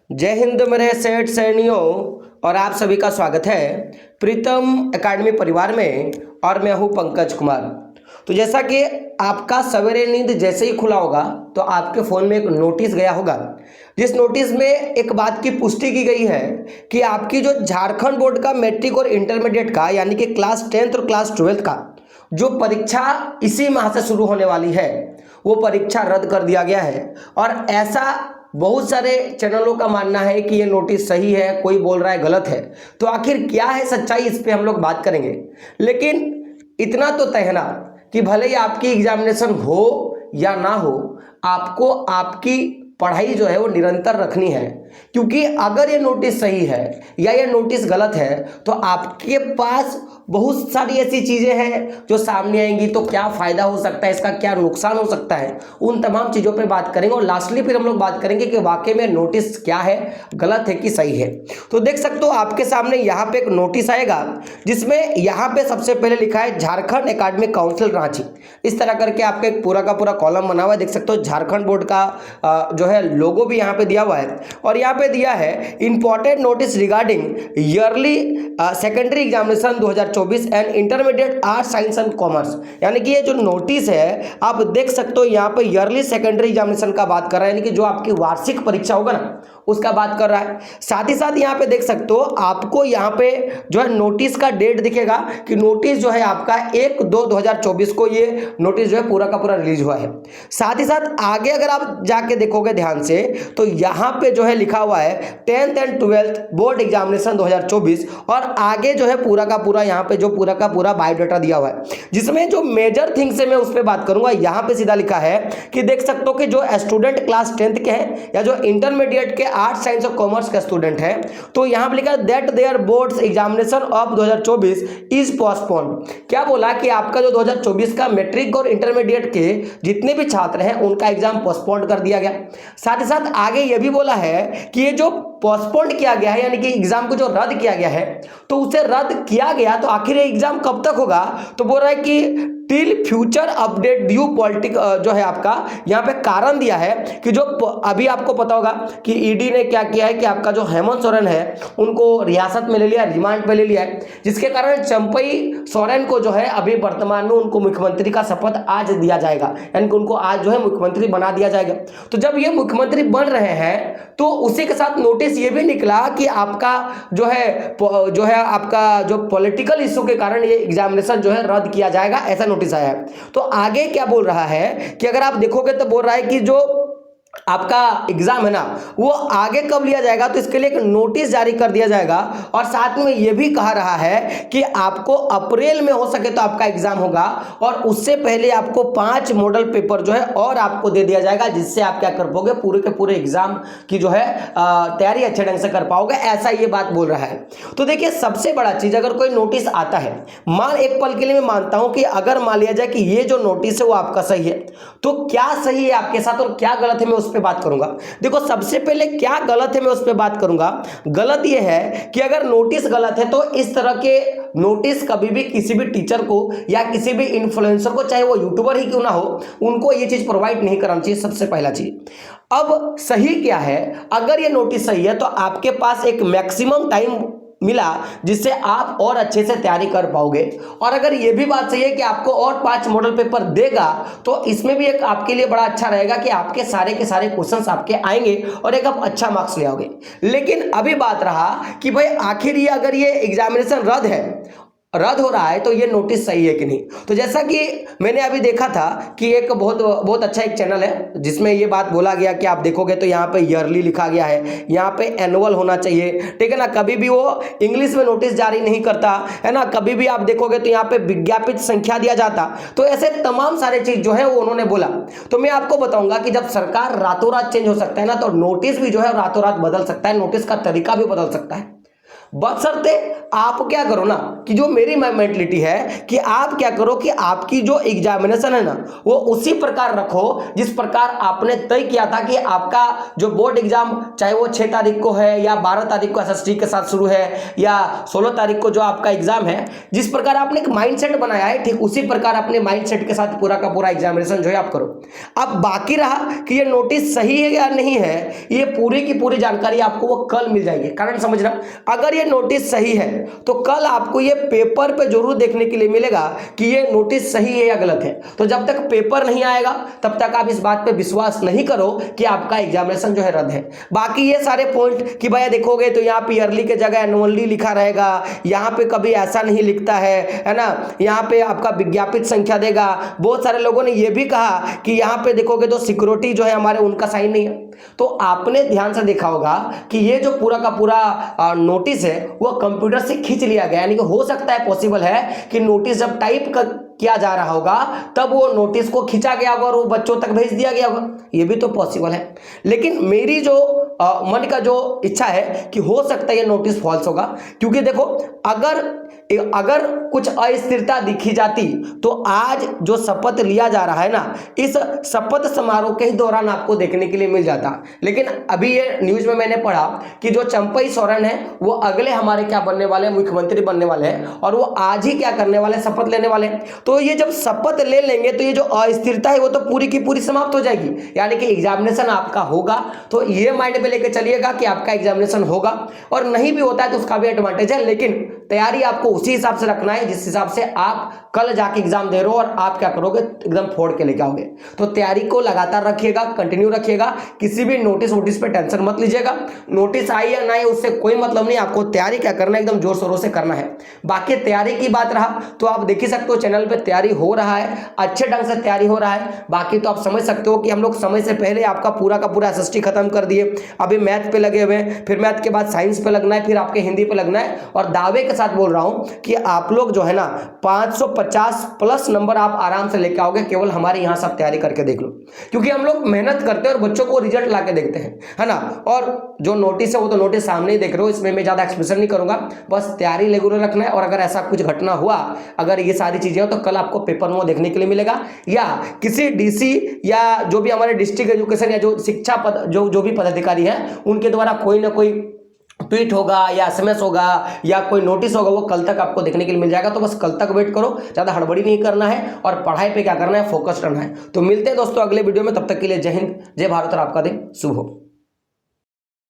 जय हिंद मेरे सेठ सैनियों और आप सभी का स्वागत है प्रीतम एकेडमी परिवार में। और मैं हूं पंकज कुमार। तो जैसा कि आपका सवेरे नींद जैसे ही खुला होगा तो आपके फ़ोन में एक नोटिस गया होगा, जिस नोटिस में एक बात की पुष्टि की गई है कि आपकी जो झारखंड बोर्ड का मैट्रिक और इंटरमीडिएट का यानी कि क्लास 10th और क्लास 12th का जो परीक्षा इसी माह से शुरू होने वाली है वो परीक्षा रद्द कर दिया गया है। और ऐसा बहुत सारे चैनलों का मानना है कि ये नोटिस सही है, कोई बोल रहा है गलत है। तो आखिर क्या है सच्चाई, इस पे हम लोग बात करेंगे। लेकिन इतना तो तय है ना कि भले ही आपकी एग्जामिनेशन हो या ना हो, आपको आपकी पढ़ाई जो है वो निरंतर रखनी है। क्योंकि अगर ये नोटिस सही है या ये नोटिस गलत है तो आपके पास बहुत सारी ऐसी चीज़ें हैं जो सामने आएंगी। तो क्या फ़ायदा हो सकता है, इसका क्या नुकसान हो सकता है, उन तमाम चीज़ों पे बात करेंगे। और लास्टली फिर हम लोग बात करेंगे कि वाकई में नोटिस क्या है, गलत है कि सही है। तो देख सकते हो आपके सामने यहाँ पे एक नोटिस आएगा जिसमें यहाँ पे सबसे पहले लिखा है झारखंड एकेडमिक काउंसिल रांची। इस तरह करके आपका एक पूरा का पूरा कॉलम बना हुआ है। देख सकते हो झारखंड बोर्ड का जो है लोगो भी यहाँ पे दिया हुआ है। और यहाँ पे दिया है important notice regarding yearly secondary examination 2024 and intermediate arts science and commerce. यानी कि ये जो नोटिस है आप देख सकते हो यहाँ पे ईयरली सेकेंडरी एग्जामिनेशन का बात कर रहा है, यानी कि जो आपकी वार्षिक परीक्षा होगा ना उसका बात कर रहा है। साथ ही साथ यहाँ पे देख सकते हो आपको यहाँ पे जो है नोटिस का डेट दिखेगा कि नोटिस जो है आपका 1/2/2024 को ये नोटिस जो है पूरा का पूरा रिलीज हुआ है। साथ ही साथ आगे अगर आप जाके देखोगे ध्यान से तो यहाँ पे जो है लिखा हुआ है 10th and 12th board examination 2024। और आगे जो है पूरा का पूरा यहाँ पे जो पूरा का पूरा बायोडाटा दिया हुआ है, जिसमें जो मेजर थिंग्स है मैं उस पर बात करूंगा। यहाँ पे सीधा लिखा है कि देख सकते हो कि जो स्टूडेंट क्लास 10th के हैं या जो इंटरमीडिएट के आर्ट्स साइंस और कॉमर्स का स्टूडेंट है, तो यहां पे लिखा है that there boards examination of 2024 is postponed. क्या बोला कि आपका जो 2024 का मैट्रिक और इंटरमीडिएट के जितने भी छात्र हैं उनका एग्जाम पोस्टपोन्ड कर दिया गया। साथ ही साथ आगे यह भी बोला है कि ये जो पोस्टपोन्ड किया गया है यानी कि एग्जाम को जो रद्द किया गया है तो उसे रद्द किया गया तो आखिर ये एग्जाम कब तक होगा। तो बोल रहा है कि till future update due politic जो है आपका यहाँ पे कारण दिया है कि जो अभी आपको पता होगा कि ईडी ने क्या किया है कि आपका जो हेमंत सोरेन है उनको रियासत में ले लिया, रिमांड पे ले लिया है, जिसके कारण चंपई सोरेन को जो है अभी वर्तमान में उनको मुख्यमंत्री का शपथ आज दिया जाएगा, यानी कि उनको आज जो है मुख्यमंत्री बना दिया जाएगा। तो जब ये मुख्यमंत्री बन रहे हैं तो उसी के साथ नोटिस ये भी निकला कि आपका जो है आपका जो पॉलिटिकल इशू के कारण ये एग्जामिनेशन जो है रद्द किया जाएगा, ऐसा नोटिस आया है। तो आगे क्या बोल रहा है कि अगर आप देखोगे तो बोल रहा है कि जो आपका एग्जाम है ना वो आगे कब लिया जाएगा, तो इसके लिए एक नोटिस जारी कर दिया जाएगा। और साथ में यह भी कहा रहा है कि आपको अप्रैल में हो सके तो आपका एग्जाम होगा और उससे पहले आपको 5 मॉडल पेपर जो है और आपको दे दिया जाएगा, जिससे आप क्या कर पाओगे पूरे के पूरे एग्जाम की जो है तैयारी अच्छे ढंग से कर पाओगे, ऐसा ये बात बोल रहा है। तो देखिए सबसे बड़ा चीज, अगर कोई नोटिस आता है, मान एक पल के लिए मैं मानता हूं कि अगर मान लिया जाए कि ये जो नोटिस है वो आपका सही है, तो क्या सही है आपके साथ और क्या गलत है मैं उस पे बात करूंगा। देखो सबसे पहले क्या गलत है मैं उस पे बात करूंगा। गलत यह है कि अगर नोटिस गलत है तो इस तरह के नोटिस कभी भी किसी भी टीचर को या किसी भी इन्फ्लुएंसर को, चाहे वो यूट्यूबर ही क्यों ना हो, उनको ये चीज प्रोवाइड नहीं करना चाहिए, सबसे पहला चीज। अब सही क्या है, अगर ये नोटिस सही है तो आपके पास एक मैक्सिमम टाइम मिला जिससे आप और अच्छे से तैयारी कर पाओगे। और अगर ये भी बात सही है कि आपको और 5 मॉडल पेपर देगा तो इसमें भी एक आपके लिए बड़ा अच्छा रहेगा कि आपके सारे के सारे क्वेश्चंस आपके आएंगे और एक आप अच्छा मार्क्स ले आओगे। लेकिन अभी बात रहा कि भाई आखिर ये अगर ये एग्जामिनेशन रद्द हो रहा है तो ये नोटिस सही है कि नहीं। तो जैसा कि मैंने अभी देखा था कि एक बहुत अच्छा एक चैनल है जिसमें ये बात बोला गया कि आप देखोगे तो यहाँ पे ईयरली लिखा गया है, यहाँ पे एनुअल होना चाहिए, ठीक है ना। कभी भी वो इंग्लिश में नोटिस जारी नहीं करता है ना, कभी भी आप देखोगे तो यहाँ पे विज्ञापित संख्या दिया जाता। तो ऐसे तमाम सारे चीज जो है वो उन्होंने बोला। तो मैं आपको बताऊंगा कि जब सरकार रातों रात चेंज हो सकता है ना, तो नोटिस भी जो है रातों रात बदल सकता है, नोटिस का तरीका भी बदल सकता है। बशर्ते आप क्या करो ना कि जो मेरी मेंटलिटी है कि आप क्या करो कि आपकी जो एग्जामिनेशन है ना वो उसी प्रकार रखो जिस प्रकार आपने तय किया था कि आपका जो बोर्ड एग्जाम चाहे वो 6 तारीख को है या 12 तारीख को एसएसटी के साथ शुरू है या 16 तारीख को जो आपका एग्जाम है, जिस प्रकार आपने एक माइंडसेट बनाया है ठीक उसी प्रकार अपने माइंडसेट के साथ पूरा का पूरा एग्जामिनेशन जो है आप करो। अब बाकी रहा कि ये नोटिस सही है या नहीं है, ये पूरी की पूरी जानकारी आपको वो कल मिल जाएगी। कारण समझना, अगर ये नोटिस सही है तो कल आपको ये पेपर पे जरूर देखने के लिए मिलेगा कि ये नोटिस सही है या गलत है। तो जब तक पेपर नहीं आएगा तब तक आप इस बात पे विश्वास नहीं करो कि आपका एग्जामिनेशन जो है रद्द है। बाकी ये सारे पॉइंट कि भैया देखोगे तो यहाँ पे ईयरली के जगह एनुअली लिखा रहेगा, यहाँ पे कभी ऐसा नहीं लिखता है ना, यहाँ पे आपका विज्ञापित संख्या देगा। बहुत सारे लोगों ने ये भी कहा कि यहाँ पे देखोगे तो सिक्योरिटी जो है हमारे उनका साइन नहीं है। तो आपने ध्यान से देखा होगा कि ये जो पूरा का पूरा नोटिस है वो कंप्यूटर से खींच लिया गया, यानी कि हो सकता है पॉसिबल है कि नोटिस जब टाइप किया जा रहा होगा तब वो नोटिस को खींचा गया होगा और वो बच्चों तक भेज दिया गया होगा, ये भी तो पॉसिबल है। लेकिन मेरी जो मन का जो इच्छा है कि हो सकता है ये नोटिस फॉल्स होगा, क्योंकि देखो अगर कुछ अस्थिरता दिखी जाती तो आज जो शपथ लिया जा रहा है ना, इस शपथ समारोह के ही दौरान आपको देखने के लिए मिल जाता। लेकिन अभी ये न्यूज में मैंने पढ़ा कि जो चंपई सोरेन है वो अगले हमारे क्या बनने वाले हैं, मुख्यमंत्री बनने वाले हैं और वो आज ही क्या करने वाले, शपथ लेने वाले हैं। तो ये जब शपथ ले लेंगे तो ये जो अस्थिरता है वो तो पूरी की पूरी समाप्त हो जाएगी, यानी कि एग्जामिनेशन आपका होगा। तो ये माइंड में लेके चलिएगा कि आपका एग्जामिनेशन होगा, और नहीं भी होता है तो उसका भी एडवांटेज है, लेकिन तैयारी आपको उसी हिसाब से रखना है जिस हिसाब से आप कल जाके एग्जाम दे रहे हो और आप क्या करोगे, एकदम फोड़ के लेके आओगे। तो तैयारी को लगातार रखिएगा, कंटिन्यू रखिएगा, किसी भी नोटिस वोटिस पे टेंशन मत लीजिएगा। नोटिस आई या ना आई उससे कोई मतलब नहीं, आपको तैयारी क्या करना है एकदम जोर शोरों से करना है। बाकी तैयारी की बात रहा तो आप देख ही सकते हो चैनल पे तैयारी हो रहा है, अच्छे ढंग से तैयारी हो रहा है। बाकी तो आप समझ सकते हो कि हम लोग समय से पहले आपका पूरा का पूरा एसएसटी खत्म कर दिए, अभी मैथ पे लगे हुए हैं, फिर मैथ के बाद साइंस पे लगना है, फिर आपके हिंदी पे लगना है। और दावे के साथ बोल रहा हूं कि आप लोग जो है ना 550 प्लस नंबर आप आराम से लेके आओगे, केवल हमारे यहां सब तैयारी करके देख लो, क्योंकि हम लोग मेहनत करते हैं और बच्चों को रिजल्ट ला के देखते हैं, है ना। और जो नोटिस है वो तो नोटिस सामने ही देख रहे हो, इसमें मैं ज्यादा एक्सप्रेशन नहीं करूंगा, बस तैयारी रेगुलर रखना है। और अगर ऐसा कुछ घटना हुआ, अगर ये सारी चीजें हो, तो कल आपको पेपर में देखने के लिए मिलेगा, या किसी डीसी या जो भी हमारे डिस्ट्रिक्ट एजुकेशन या जो शिक्षा पद जो भी पदाधिकारी है उनके द्वारा कोई ना कोई ट्वीट होगा या एसएमएस होगा या कोई नोटिस होगा, वो कल तक आपको देखने के लिए मिल जाएगा। तो बस कल तक वेट करो, ज़्यादा हड़बड़ी नहीं करना है और पढ़ाई पे क्या करना है, फोकस करना है। तो मिलते हैं दोस्तों अगले वीडियो में, तब तक के लिए जय हिंद, जय भारत और आपका दिन शुभ हो।